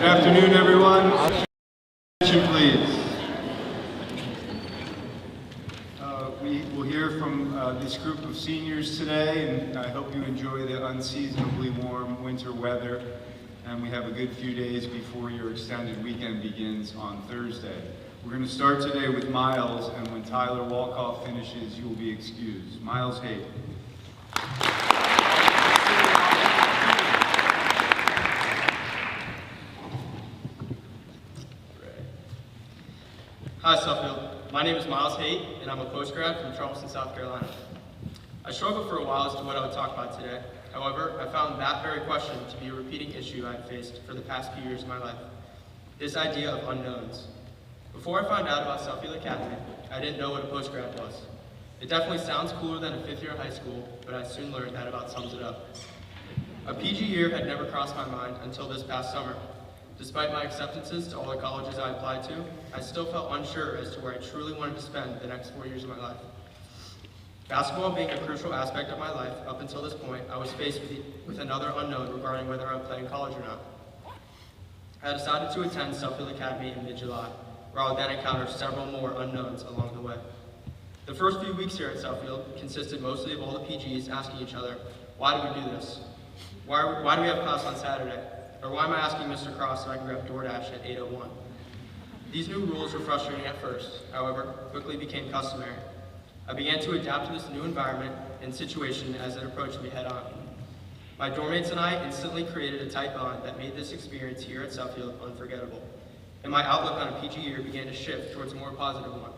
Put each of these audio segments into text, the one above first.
afternoon, everyone. Attention, please. We will hear from this group of seniors today, and I hope you enjoy the unseasonably warm winter weather, and we have a good few days before your extended weekend begins on Thursday. We're going to start today with Miles, and when Tyler Walkoff finishes, you will be excused. Miles Haight. Hi, Suffield. My name is Miles Haight, and I'm a postgrad from Charleston, South Carolina. I struggled for a while as to what I would talk about today. However, I found that very question to be a repeating issue I've faced for the past few years of my life. This idea of unknowns. Before I found out about Suffield Academy, I didn't know what a postgrad was. It definitely sounds cooler than a fifth year of high school, but I soon learned that about sums it up. A PG year had never crossed my mind until this past summer. Despite my acceptances to all the colleges I applied to, I still felt unsure as to where I truly wanted to spend the next 4 years of my life. Basketball being a crucial aspect of my life, up until this point, I was faced with another unknown regarding whether I would play in college or not. I decided to attend Suffield Academy in mid-July, where I would then encounter several more unknowns along the way. The first few weeks here at Suffield consisted mostly of all the PGs asking each other, why do we do this? Why do we have class on Saturday? Or why am I asking Mr. Cross so I can grab DoorDash at 8:01? These new rules were frustrating at first, however, quickly became customary. I began to adapt to this new environment and situation as it approached me head on. My dormmates and I instantly created a tight bond that made this experience here at Suffield unforgettable, and my outlook on a PG year began to shift towards a more positive one.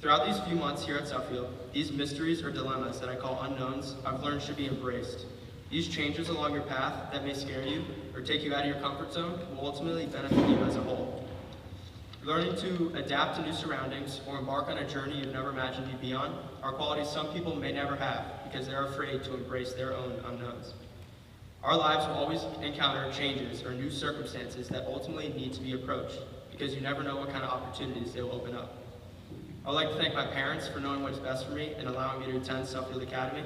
Throughout these few months here at Suffield, these mysteries or dilemmas that I call unknowns I've learned should be embraced. These changes along your path that may scare you or take you out of your comfort zone will ultimately benefit you as a whole. Learning to adapt to new surroundings or embark on a journey you've never imagined you'd be on are qualities some people may never have because they're afraid to embrace their own unknowns. Our lives will always encounter changes or new circumstances that ultimately need to be approached because you never know what kind of opportunities they will open up. I would like to thank my parents for knowing what's best for me and allowing me to attend Suffield Academy.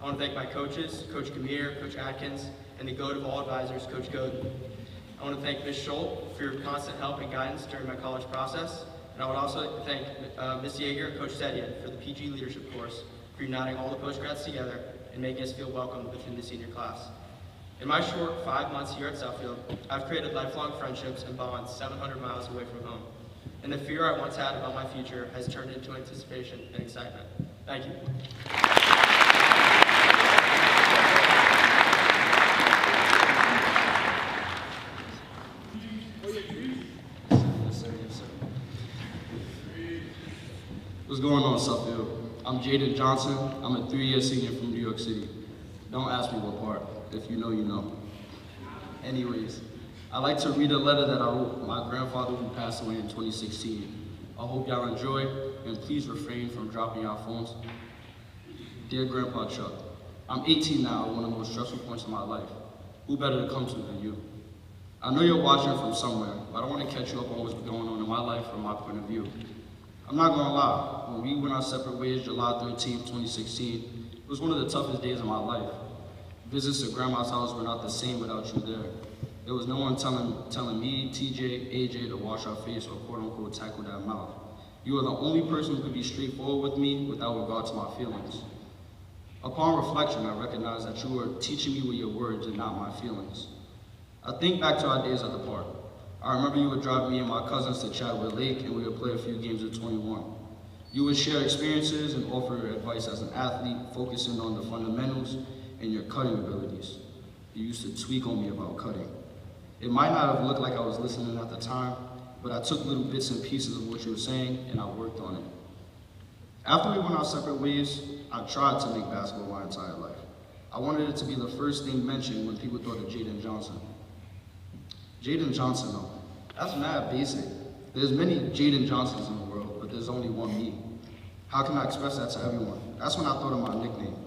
I want to thank my coaches, Coach Gamir, Coach Atkins, and the GOAT of all advisors, Coach Godin. I want to thank Ms. Schultz for your constant help and guidance during my college process. And I would also like to thank Ms. Yeager and Coach Sedian for the PG leadership course, for uniting all the postgrads together and making us feel welcome within the senior class. In my short 5 months here at Suffield, I've created lifelong friendships and bonds 700 miles away from home. And the fear I once had about my future has turned into anticipation and excitement. Thank you. What's going on, Suffield? I'm Jada Johnson. I'm a 3-year senior from New York City. Don't ask me what part. If you know, you know. Anyways, I'd like to read a letter that I wrote my grandfather who passed away in 2016. I hope y'all enjoy, and please refrain from dropping your phones. Dear Grandpa Chuck, I'm 18 now, one of the most stressful points of my life. Who better to come to than you? I know you're watching from somewhere, but I want to catch you up on what's going on in my life from my point of view. I'm not gonna lie, when we went our separate ways July 13, 2016, it was one of the toughest days of my life. Visits to Grandma's house were not the same without you there. There was no one telling me, TJ, AJ to wash our face or quote unquote tackle that mouth. You were the only person who could be straightforward with me without regard to my feelings. Upon reflection, I recognized that you were teaching me with your words and not my feelings. I think back to our days at the park. I remember you would drive me and my cousins to Chadwick Lake and we would play a few games of 21. You would share experiences and offer your advice as an athlete, focusing on the fundamentals and your cutting abilities. You used to tweak on me about cutting. It might not have looked like I was listening at the time, but I took little bits and pieces of what you were saying and I worked on it. After we went our separate ways, I tried to make basketball my entire life. I wanted it to be the first thing mentioned when people thought of Jada Johnson. Jaden Johnson, though, that's mad basic. There's many Jaden Johnsons in the world, but there's only one me. How can I express that to everyone? That's when I thought of my nickname.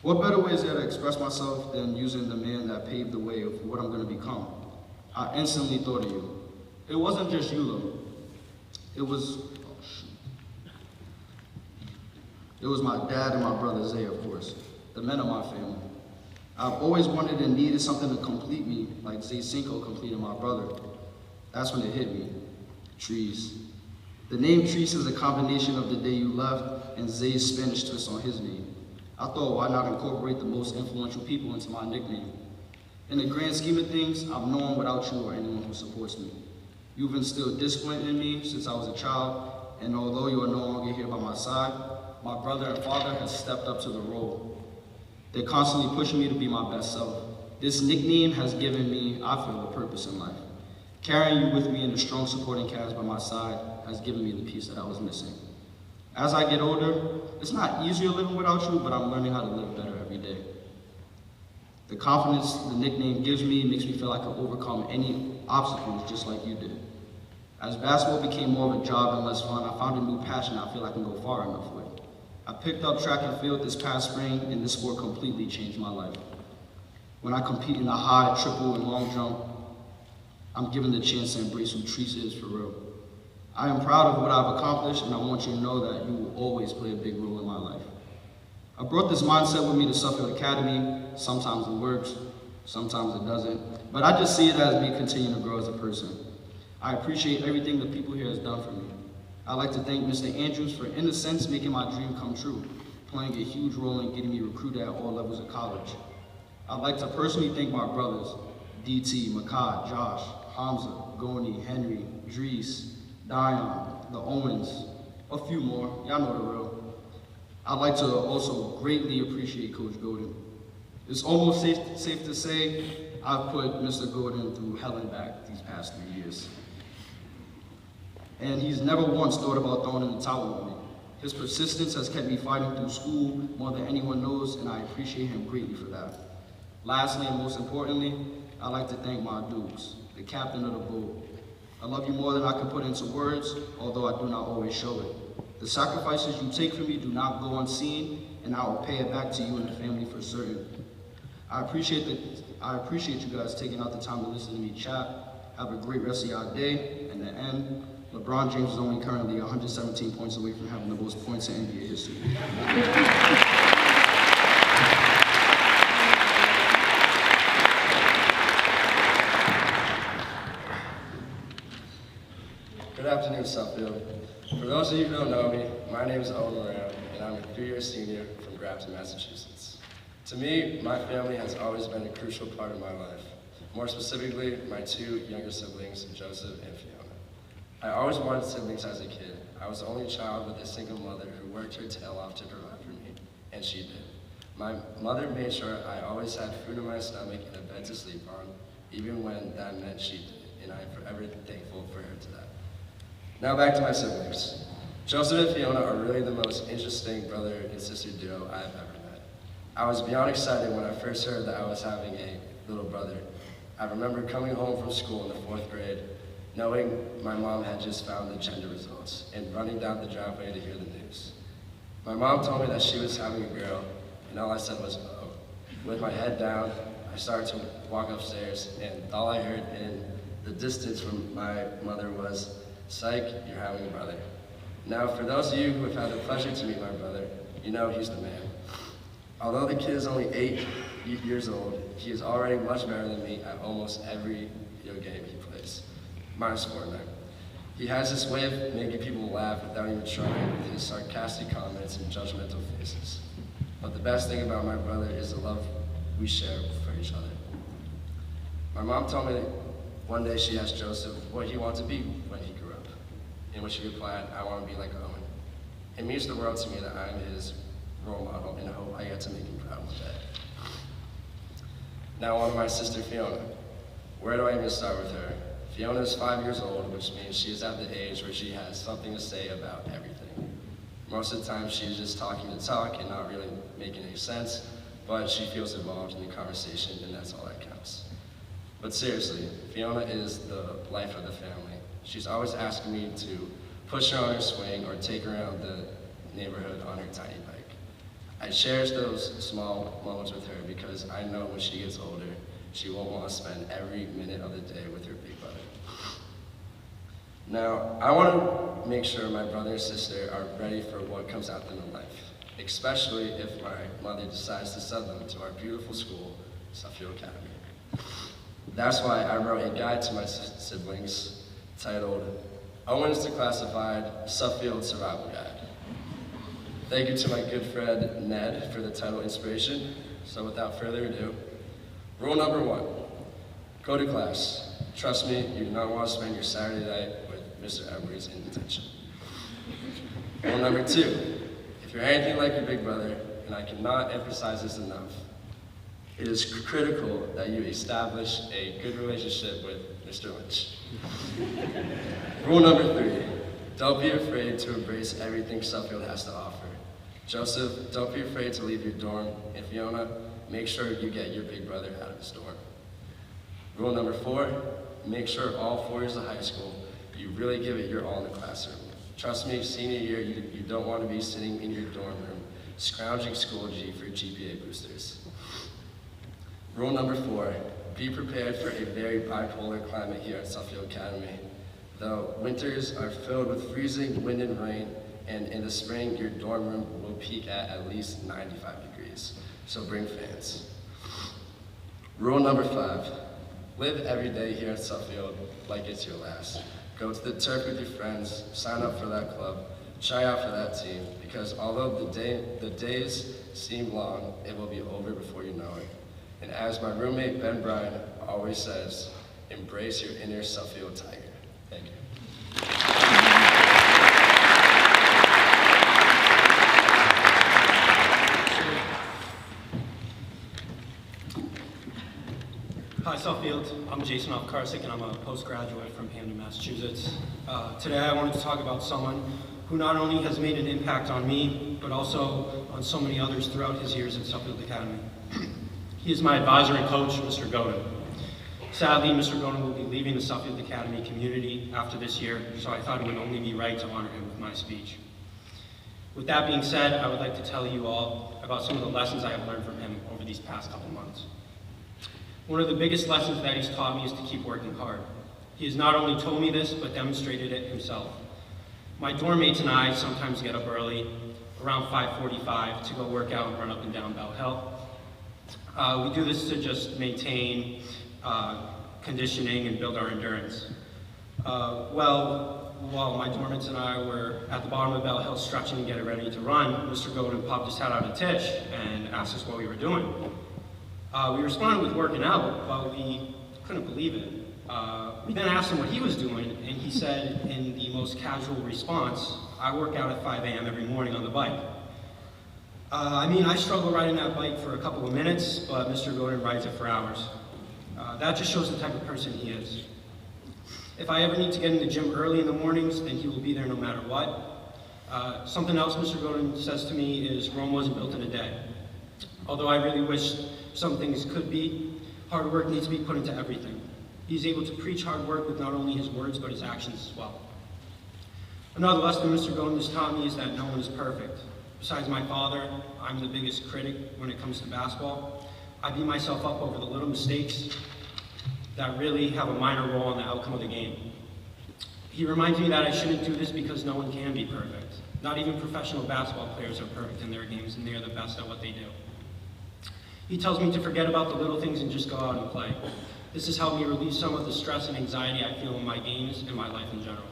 What better way is there to express myself than using the man that paved the way of what I'm gonna become? I instantly thought of you. It wasn't just you, though. It was my dad and my brother Zay, of course, the men of my family. I've always wanted and needed something to complete me, like Zay Cinco completed my brother. That's when it hit me. Trees. The name Trees is a combination of the day you left and Zay's Spanish twist on his name. I thought, why not incorporate the most influential people into my nickname? In the grand scheme of things, I've no one without you or anyone who supports me. You've instilled discipline in me since I was a child, and although you are no longer here by my side, my brother and father has stepped up to the role. They're constantly pushing me to be my best self. This nickname has given me, I feel, a purpose in life. Carrying you with me in a strong supporting cast by my side has given me the peace that I was missing. As I get older, it's not easier living without you, but I'm learning how to live better every day. The confidence the nickname gives me makes me feel I can overcome any obstacles just like you did. As basketball became more of a job and less fun, I found a new passion I feel I can go far enough with. I picked up track and field this past spring, and this sport completely changed my life. When I compete in the high, triple, and long jump, I'm given the chance to embrace who Treese is for real. I am proud of what I've accomplished, and I want you to know that you will always play a big role in my life. I brought this mindset with me to Suffield Academy. Sometimes it works, sometimes it doesn't, but I just see it as me continuing to grow as a person. I appreciate everything the people here has done for me. I'd like to thank Mr. Andrews for, in a sense, making my dream come true, playing a huge role in getting me recruited at all levels of college. I'd like to personally thank my brothers, DT, Makai, Josh, Hamza, Goni, Henry, Drees, Dion, the Owens, a few more, y'all know the real. I'd like to also greatly appreciate Coach Godin. It's almost safe to say I've put Mr. Godin through hell and back these past 3 years. And he's never once thought about throwing in the towel with me. His persistence has kept me fighting through school more than anyone knows, and I appreciate him greatly for that. Lastly, and most importantly, I'd like to thank my Dukes, the captain of the boat. I love you more than I can put into words, although I do not always show it. The sacrifices you take from me do not go unseen, and I will pay it back to you and the family for certain. I appreciate you guys taking out the time to listen to me chat. Have a great rest of your day. In the end, LeBron James is only currently 117 points away from having the most points in NBA history. Good afternoon, Suffield. For those of you who don't know me, my name is Owen Moran, and I'm a 3-year senior from Grafton, Massachusetts. To me, my family has always been a crucial part of my life. More specifically, my 2 younger siblings, Joseph and Fiona. I always wanted siblings as a kid. I was the only child with a single mother who worked her tail off to provide for me, and she did. My mother made sure I always had food in my stomach and a bed to sleep on, even when that meant she did, and I am forever thankful for her to that. Now back to my siblings. Joseph and Fiona are really the most interesting brother and sister duo I have ever met. I was beyond excited when I first heard that I was having a little brother. I remember coming home from school in the 4th grade, knowing my mom had just found the gender results, and running down the driveway to hear the news. My mom told me that she was having a girl, and all I said was, oh. With my head down, I started to walk upstairs, and all I heard in the distance from my mother was, psych, you're having a brother. Now, for those of you who have had the pleasure to meet my brother, you know he's the man. Although the kid is only 8 years old, he is already much better than me at almost every video game he plays, minus Fortnite. He has this way of making people laugh without even trying, with his sarcastic comments and judgmental faces. But the best thing about my brother is the love we share for each other. My mom told me that one day she asked Joseph what he wanted to be when he grew up, in which he replied, I want to be like Owen. It means the world to me that I'm his role model, and I hope I get to make him proud one day. Now on to my sister Fiona. Where do I even start with her? Fiona is 5 years old, which means she is at the age where she has something to say about everything. Most of the time she's just talking to talk and not really making any sense, but she feels involved in the conversation, and that's all that counts. But seriously, Fiona is the life of the family. She's always asking me to push her on her swing or take her around the neighborhood on her tiny bike. I cherish those small moments with her because I know when she gets older, she won't want to spend every minute of the day with her big brother. Now, I want to make sure my brother and sister are ready for what comes at them in life, especially if my mother decides to send them to our beautiful school Suffield Academy. That's why I wrote a guide to my siblings titled, Owens Declassified Suffield Survival Guide. Thank you to my good friend Ned for the title inspiration. So without further ado, rule number 1, go to class. Trust me, you do not want to spend your Saturday night with Mr. Emery's in detention. Rule number 2, if you're anything like your big brother, and I cannot emphasize this enough, it is critical that you establish a good relationship with Mr. Lynch. Rule number 3, don't be afraid to embrace everything Suffield has to offer. Joseph, don't be afraid to leave your dorm, and Fiona, make sure you get your big brother out of his dorm. Rule number 4, make sure all 4 years of high school, you really give it your all in the classroom. Trust me, senior year, you don't want to be sitting in your dorm room, scrounging Schoology for GPA boosters. Rule number 4, be prepared for a very bipolar climate here at Suffield Academy. Though winters are filled with freezing wind and rain, and in the spring, your dorm room will peak at least 95 degrees, so bring fans. Rule number 5, live every day here at Suffield like it's your last. Go to the turf with your friends, sign up for that club, try out for that team, because although the days seem long, it will be over before you know it. And as my roommate Ben Bryan always says, embrace your inner Suffield tiger. Thank you. Hi Suffield, I'm Jason Ofkarsik and I'm a postgraduate from Camden, Massachusetts. Today I wanted to talk about someone who not only has made an impact on me, but also on so many others throughout his years at Suffield Academy. He is my advisor and coach, Mr. Godin. Sadly, Mr. Godin will be leaving the Suffield Academy community after this year, so I thought it would only be right to honor him with my speech. With that being said, I would like to tell you all about some of the lessons I have learned from him over these past couple months. One of the biggest lessons that he's taught me is to keep working hard. He has not only told me this, but demonstrated it himself. My dorm mates and I sometimes get up early, around 5:45, to go work out and run up and down Bell Hill. We do this to just maintain conditioning and build our endurance. While my dorm mates and I were at the bottom of Bell Hill stretching and getting ready to run, Mr. Godin popped his head out of Titch and asked us what we were doing. We responded with working out, but we couldn't believe it. We then asked him what he was doing, and he said in the most casual response, I work out at 5 a.m. every morning on the bike. I struggle riding that bike for a couple of minutes, but Mr. Godin rides it for hours. That just shows the type of person he is. If I ever need to get in the gym early in the mornings, then he will be there no matter what. Something else Mr. Godin says to me is, Rome wasn't built in a day. Although I really wish some things could be, hard work needs to be put into everything. He's able to preach hard work with not only his words, but his actions as well. Another lesson Mr. Godin has taught me is that no one is perfect. Besides my father, I'm the biggest critic when it comes to basketball. I beat myself up over the little mistakes that really have a minor role in the outcome of the game. He reminds me that I shouldn't do this because no one can be perfect. Not even professional basketball players are perfect in their games, and they are the best at what they do. He tells me to forget about the little things and just go out and play. This has helped me relieve some of the stress and anxiety I feel in my games and my life in general.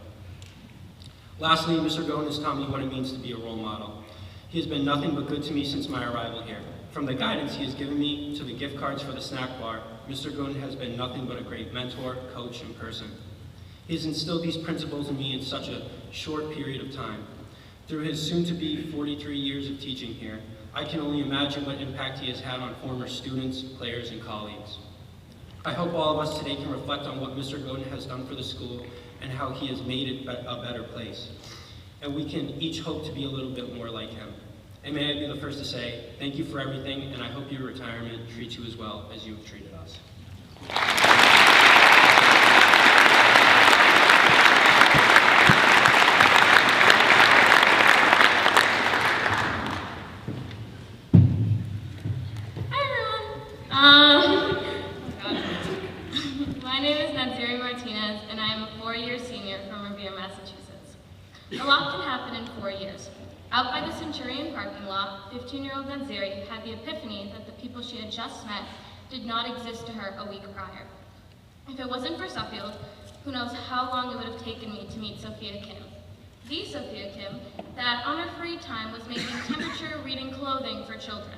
Lastly, Mr. Godin has taught me what it means to be a role model. He has been nothing but good to me since my arrival here. From the guidance he has given me to the gift cards for the snack bar, Mr. Godin has been nothing but a great mentor, coach, and person. He has instilled these principles in me in such a short period of time. Through his soon-to-be 43 years of teaching here, I can only imagine what impact he has had on former students, players, and colleagues. I hope all of us today can reflect on what Mr. Godin has done for the school and how he has made it a better place. And we can each hope to be a little bit more like him. And may I be the first to say, thank you for everything, and I hope your retirement treats you as well as you have treated us. A lot can happen in 4 years. Out by the Centurion parking lot, 15-year-old Naziri had the epiphany that the people she had just met did not exist to her a week prior. If it wasn't for Suffield, who knows how long it would have taken me to meet Sophia Kim. The Sophia Kim that on her free time was making temperature reading clothing for children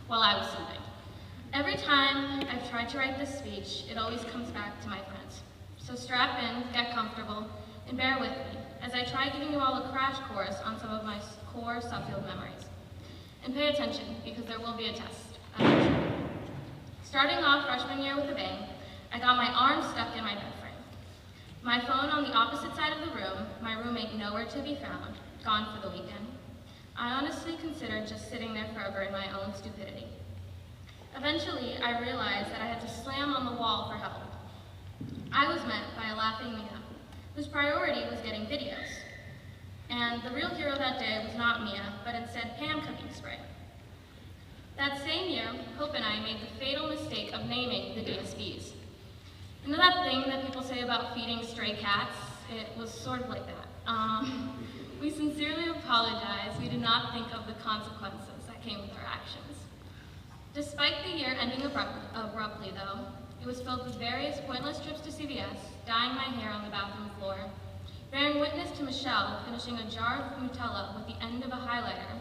while I was sleeping. Every time I've tried to write this speech, it always comes back to my friends. So strap in, get comfortable, and bear with me as I try giving you all a crash course on some of my core Suffield memories. And pay attention, because there will be a test. Starting off freshman year with a bang, I got my arm stuck in my bed frame. My phone on the opposite side of the room, my roommate nowhere to be found, gone for the weekend. I honestly considered just sitting there forever in my own stupidity. Eventually, I realized that I had to slam on the wall for help. I was met by a laughing Mia, whose priority was getting videos. And the real hero that day was not Mia, but instead Pam cooking spray. That same year, Hope and I made the fatal mistake of naming the DSBs. You know that thing that people say about feeding stray cats? It was sort of like that. We sincerely apologize. We did not think of the consequences that came with our actions. Despite the year ending abruptly, though, it was filled with various pointless trips to CVS, dyeing my hair on the bathroom floor, bearing witness to Michelle finishing a jar of Nutella with the end of a highlighter,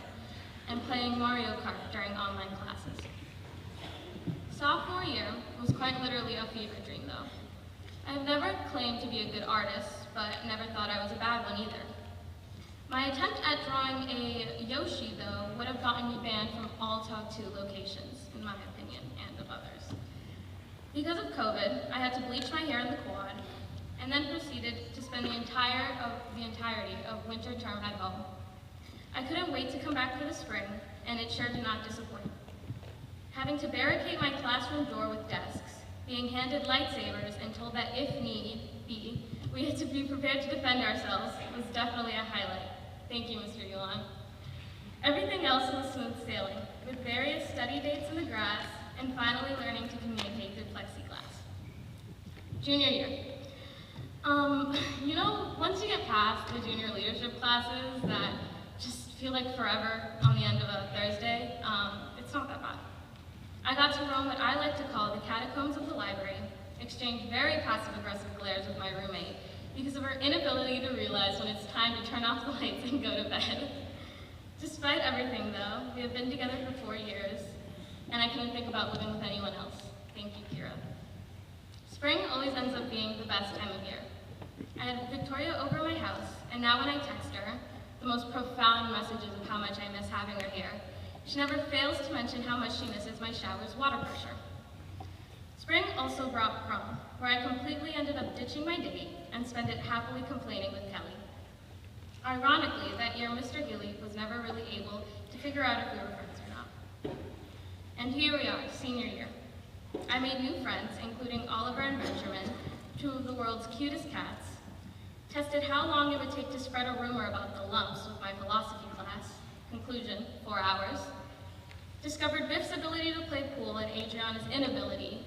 and playing Mario Kart during online classes. Sophomore year was quite literally a fever dream, though. I have never claimed to be a good artist, but never thought I was a bad one either. My attempt at drawing a Yoshi, though, would have gotten me banned from all Talk 2 locations, in my opinion, and of others. Because of COVID, I had to bleach my hair in the quad, and then proceeded to spend the entirety of winter term at home. I couldn't wait to come back for the spring, and it sure did not disappoint. Having to barricade my classroom door with desks, being handed lightsabers and told that if need be, we had to be prepared to defend ourselves was definitely a highlight. Thank you, Mr. Yulan. Everything else was smooth sailing, with various study dates in the grass, and finally learning to communicate through plexiglass. Junior year. You know, once you get past the junior leadership classes that just feel like forever on the end of a Thursday, it's not that bad. I got to roam what I like to call the catacombs of the library, exchanged very passive-aggressive glares with my roommate because of her inability to realize when it's time to turn off the lights and go to bed. Despite everything, though, we have been together for 4 years, and I couldn't think about living with anyone else. Thank you, Kira. Spring always ends up being the best time of year. I had Victoria over my house, and now when I text her, the most profound messages of how much I miss having her here, she never fails to mention how much she misses my shower's water pressure. Spring also brought prom, where I completely ended up ditching my date and spent it happily complaining with Kelly. Ironically, that year Mr. Gilly was never really able to figure out if we were friends or not. And here we are, senior year. I made new friends, including Oliver and Benjamin, two of the world's cutest cats, tested how long it would take to spread a rumor about the lumps with my philosophy class, conclusion, 4 hours, discovered Biff's ability to play pool and Adriana's inability,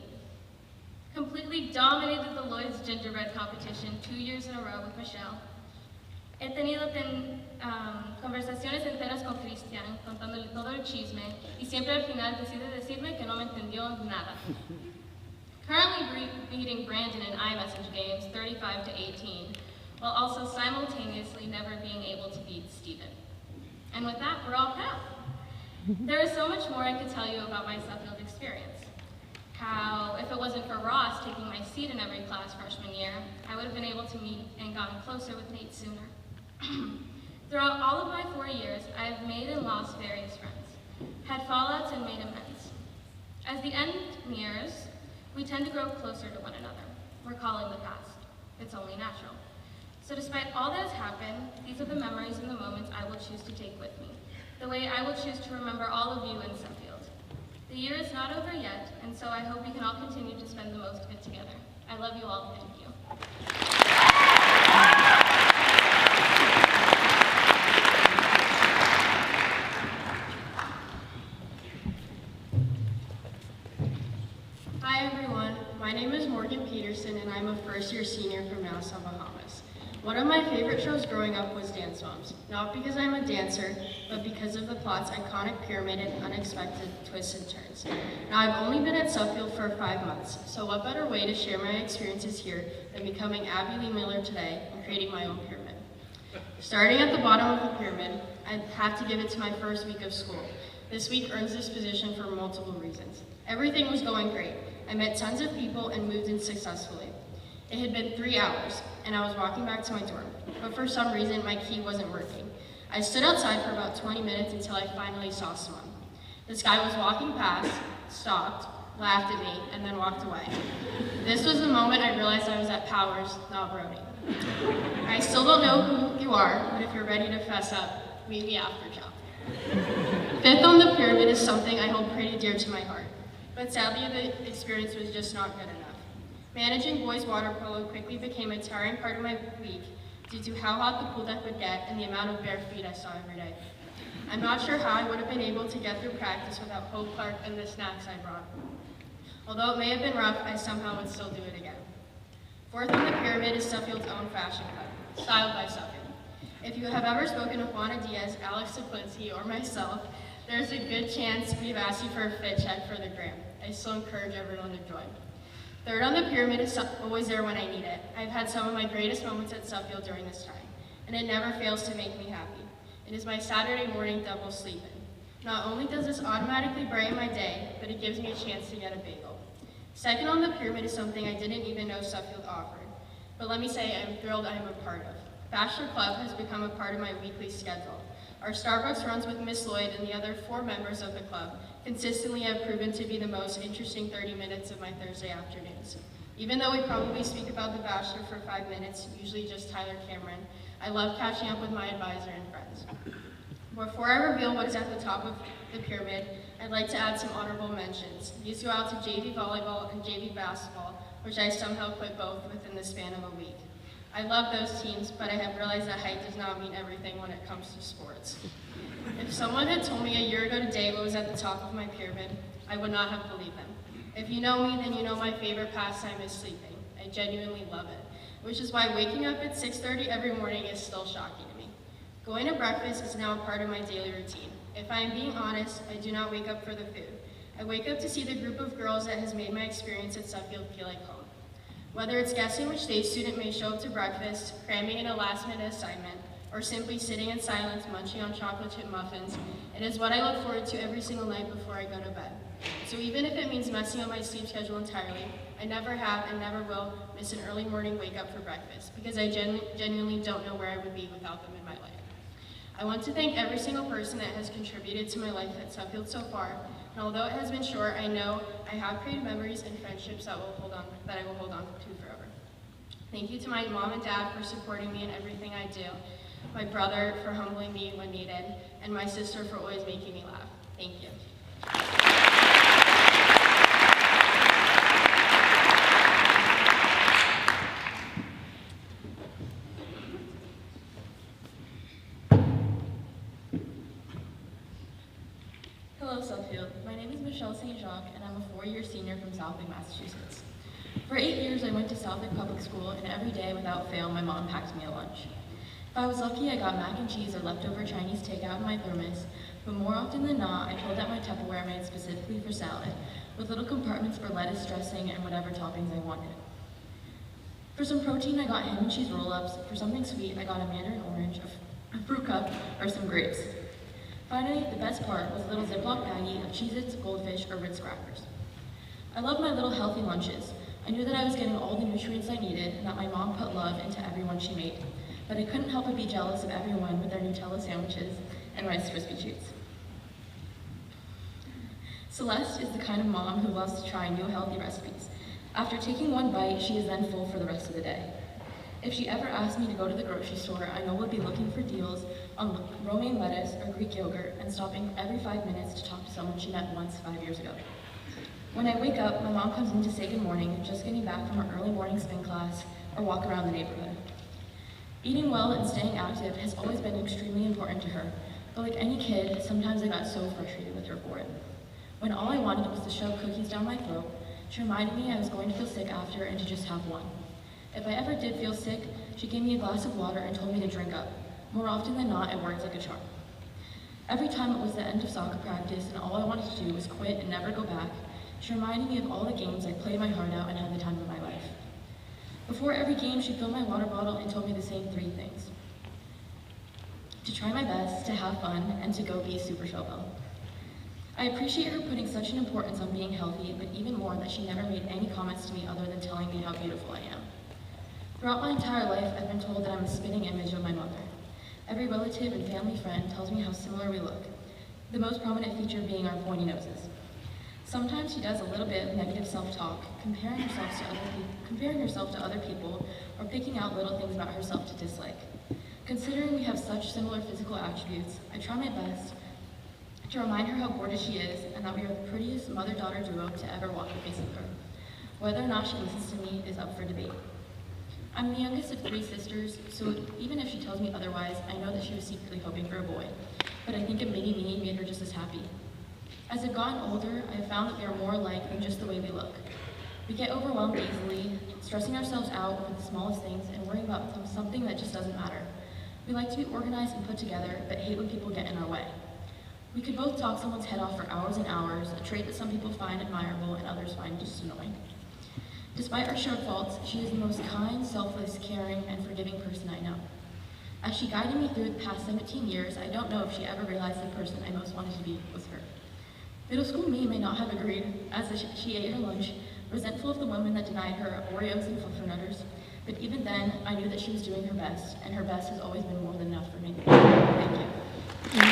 completely dominated the Lloyd's gingerbread competition 2 years in a row with Michelle. He tenido conversaciones enteras con Cristian, contándole todo el chisme, y siempre al final decide decirme que no me entendió nada. Currently beating Brandon in iMessage games 35-18, while also simultaneously never being able to beat Steven. And with that, we're all proud. There is so much more I could tell you about my Suffield experience. How, if it wasn't for Ross taking my seat in every class freshman year, I would have been able to meet and gotten closer with Nate sooner. Throughout all of my 4 years, I have made and lost various friends, had fallouts and made amends. As the end nears, we tend to grow closer to one another, recalling the past. It's only natural. So despite all that has happened, these are the memories and the moments I will choose to take with me, the way I will choose to remember all of you in Suffield. The year is not over yet, and so I hope we can all continue to spend the most of it together. I love you all, thank you. Hi everyone, my name is Morgan Peterson and I'm a first-year senior from Nassau, Bahamas. One of my favorite shows growing up was Dance Moms, not because I'm a dancer, but because of the plot's iconic pyramid and unexpected twists and turns. Now, I've only been at Suffield for 5 months, so what better way to share my experiences here than becoming Abby Lee Miller today and creating my own pyramid. Starting at the bottom of the pyramid, I have to give it to my first week of school. This week earns this position for multiple reasons. Everything was going great. I met tons of people and moved in successfully. It had been 3 hours, and I was walking back to my dorm, but for some reason, my key wasn't working. I stood outside for about 20 minutes until I finally saw someone. This guy was walking past, stopped, laughed at me, and then walked away. This was the moment I realized I was at Powers, not Brody. I still don't know who you are, but if you're ready to fess up, meet me after jump. 5th on the pyramid is something I hold pretty dear to my heart, but sadly the experience was just not good enough. Managing boys water polo quickly became a tiring part of my week due to how hot the pool deck would get and the amount of bare feet I saw every day. I'm not sure how I would have been able to get through practice without Hope Clark and the snacks I brought. Although it may have been rough, I somehow would still do it again. 4th on the pyramid is Suffield's own fashion cut, styled by Suffield. If you have ever spoken to Juana Diaz, Alex DeQuincy, or myself, there's a good chance we've asked you for a fit check for the gram. I still encourage everyone to join. 3rd on the pyramid is always there when I need it. I've had some of my greatest moments at Suffield during this time, and it never fails to make me happy. It is my Saturday morning double sleep-in. Not only does this automatically brighten my day, but it gives me a chance to get a bagel. 2nd on the pyramid is something I didn't even know Suffield offered, but let me say I'm thrilled I am a part of. Bachelor Club has become a part of my weekly schedule. Our Starbucks runs with Miss Lloyd and the other 4 members of the club consistently have proven to be the most interesting 30 minutes of my Thursday afternoons. Even though we probably speak about The Bachelor for 5 minutes, usually just Tyler Cameron, I love catching up with my advisor and friends. Before I reveal what is at the top of the pyramid, I'd like to add some honorable mentions. These go out to JV volleyball and JV basketball, which I somehow quit both within the span of a week. I love those teams, but I have realized that height does not mean everything when it comes to sports. If someone had told me a year ago today what was at the top of my pyramid, I would not have believed them. If you know me, then you know my favorite pastime is sleeping. I genuinely love it, which is why waking up at 6:30 every morning is still shocking to me. Going to breakfast is now a part of my daily routine. If I am being honest, I do not wake up for the food. I wake up to see the group of girls that has made my experience at Suffield feel like home. Whether it's guessing which day student may show up to breakfast, cramming in a last-minute assignment, or simply sitting in silence munching on chocolate chip muffins, it is what I look forward to every single night before I go to bed. So even if it means messing up my sleep schedule entirely, I never have and never will miss an early morning wake up for breakfast, because I genuinely don't know where I would be without them in my life. I want to thank every single person that has contributed to my life at Suffield so far, and although it has been short, I know I have created memories and friendships that I will hold on to forever. Thank you to my mom and dad for supporting me in everything I do, my brother for humbling me when needed, and my sister for always making me laugh. Thank you. Hello, Suffield. My name is Michelle St. Jacques, and I'm a 4-year senior from Southwick, Massachusetts. For 8 years, I went to Southwick Public School, and every day, without fail, my mom packed me a lunch. If I was lucky, I got mac and cheese or leftover Chinese takeout in my thermos, but more often than not, I filled out my Tupperware made specifically for salad, with little compartments for lettuce, dressing, and whatever toppings I wanted. For some protein, I got ham and cheese roll-ups. For something sweet, I got a mandarin orange, a fruit cup, or some grapes. Finally, the best part was a little Ziploc baggie of Cheez-Its, Goldfish, or Ritz crackers. I loved my little healthy lunches. I knew that I was getting all the nutrients I needed and that my mom put love into every one she made. But I couldn't help but be jealous of everyone with their Nutella sandwiches and Rice Krispie treats. Celeste is the kind of mom who loves to try new healthy recipes. After taking one bite, she is then full for the rest of the day. If she ever asked me to go to the grocery store, I know we'll be looking for deals on romaine lettuce or Greek yogurt and stopping every 5 minutes to talk to someone she met once 5 years ago. When I wake up, my mom comes in to say good morning, just getting back from her early morning spin class or walk around the neighborhood. Eating well and staying active has always been extremely important to her, but like any kid, sometimes I got so frustrated with her for it. When all I wanted was to shove cookies down my throat, she reminded me I was going to feel sick after and to just have one. If I ever did feel sick, she gave me a glass of water and told me to drink up. More often than not, it worked like a charm. Every time it was the end of soccer practice and all I wanted to do was quit and never go back, she reminded me of all the games I played my heart out and had the time of my life. Before every game, she filled my water bottle and told me the same 3 things. To try my best, to have fun, and to go be a super showgirl. I appreciate her putting such an importance on being healthy, but even more that she never made any comments to me other than telling me how beautiful I am. Throughout my entire life, I've been told that I'm a spitting image of my mother. Every relative and family friend tells me how similar we look, the most prominent feature being our pointy noses. Sometimes she does a little bit of negative self-talk, comparing herself to other people, or picking out little things about herself to dislike. Considering we have such similar physical attributes, I try my best to remind her how gorgeous she is and that we are the prettiest mother-daughter duo to ever walk the face of the earth. Whether or not she listens to me is up for debate. I'm the youngest of 3 sisters, so even if she tells me otherwise, I know that she was secretly hoping for a boy. But I think a mini-me made her just as happy. As I've gotten older, I have found that we are more alike than just the way we look. We get overwhelmed easily, stressing ourselves out over the smallest things and worrying about something that just doesn't matter. We like to be organized and put together, but hate when people get in our way. We could both talk someone's head off for hours and hours, a trait that some people find admirable and others find just annoying. Despite our shared faults, she is the most kind, selfless, caring, and forgiving person I know. As she guided me through the past 17 years, I don't know if she ever realized the person I most wanted to be was her. Middle school me may not have agreed, as she ate her lunch, resentful of the woman that denied her Oreos and Fluffernutters, but even then, I knew that she was doing her best, and her best has always been more than enough for me. Thank you.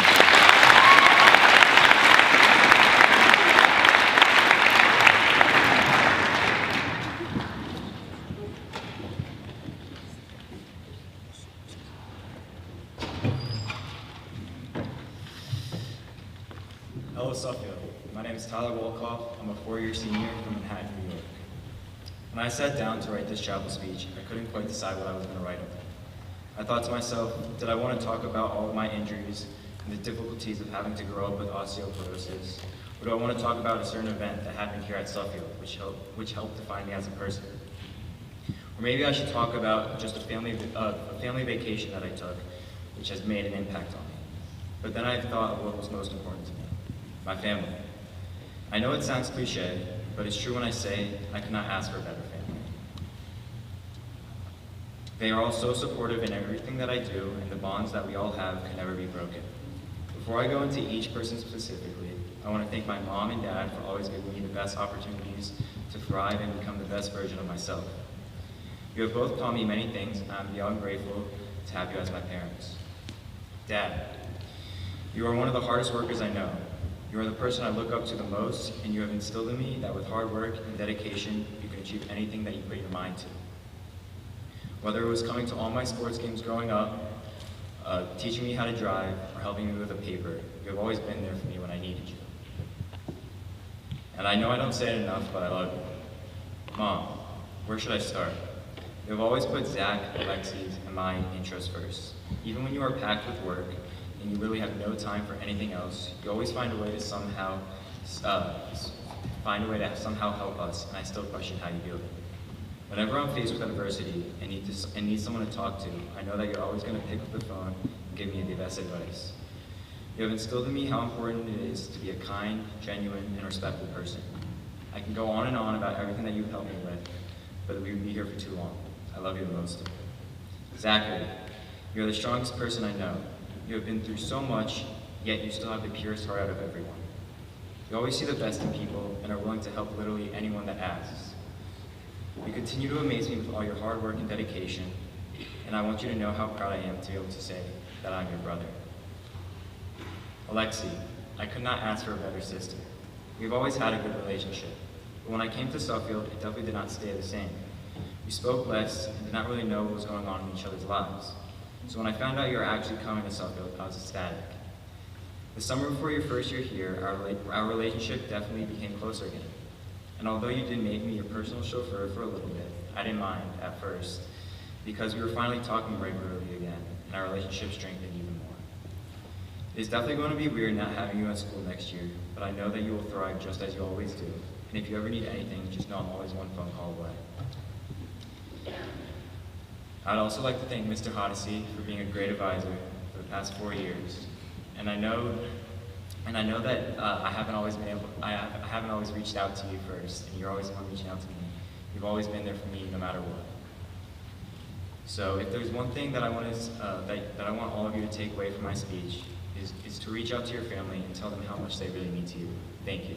Hello, Suffield. My name is Tyler Wolkoff. I'm a 4-year senior from Manhattan, New York. When I sat down to write this chapel speech, I couldn't quite decide what I was going to write on. I thought to myself, did I want to talk about all of my injuries and the difficulties of having to grow up with osteoporosis, or do I want to talk about a certain event that happened here at Suffield, which helped define me as a person? Or maybe I should talk about just a family vacation that I took, which has made an impact on me. But then I thought of what was most important to me, my family. I know it sounds cliche, but it's true when I say I could not ask for a better family. They are all so supportive in everything that I do, and the bonds that we all have can never be broken. Before I go into each person specifically, I want to thank my mom and dad for always giving me the best opportunities to thrive and become the best version of myself. You have both taught me many things, and I'm beyond grateful to have you as my parents. Dad, you are one of the hardest workers I know. You are the person I look up to the most, and you have instilled in me that with hard work and dedication, you can achieve anything that you put your mind to. Whether it was coming to all my sports games growing up, teaching me how to drive, or helping me with a paper, you have always been there for me when I needed you. And I know I don't say it enough, but I love you. Mom, where should I start? You have always put Zach, Alexi's, and my interests first. Even when you are packed with work, and you really have no time for anything else, you always find a way to somehow help us, and I still question how you do it. Whenever I'm faced with adversity and need someone to talk to, I know that you're always going to pick up the phone and give me the best advice. You have instilled in me how important it is to be a kind, genuine, and respectful person. I can go on and on about everything that you've helped me with, but we would be here for too long. I love you the most. Zachary, you're the strongest person I know. You have been through so much, yet you still have the purest heart out of everyone. You always see the best in people and are willing to help literally anyone that asks. You continue to amaze me with all your hard work and dedication, and I want you to know how proud I am to be able to say that I'm your brother. Alexi, I could not ask for a better sister. We've always had a good relationship, but when I came to Suffield, it definitely did not stay the same. We spoke less and did not really know what was going on in each other's lives. So when I found out you were actually coming to Suffield, I was ecstatic. The summer before your first year here, our relationship definitely became closer again. And although you did make me your personal chauffeur for a little bit, I didn't mind at first, because we were finally talking regularly again, and our relationship strengthened even more. It is definitely going to be weird not having you at school next year, but I know that you will thrive just as you always do. And if you ever need anything, just know I'm always one phone call away. I'd also like to thank Mr. Hoddesy for being a great advisor for the past 4 years. And I know that I haven't always reached out to you first, and you're always the one reaching out to me. You've always been there for me no matter what. So if there's one thing that I want all of you to take away from my speech is to reach out to your family and tell them how much they really mean to you. Thank you.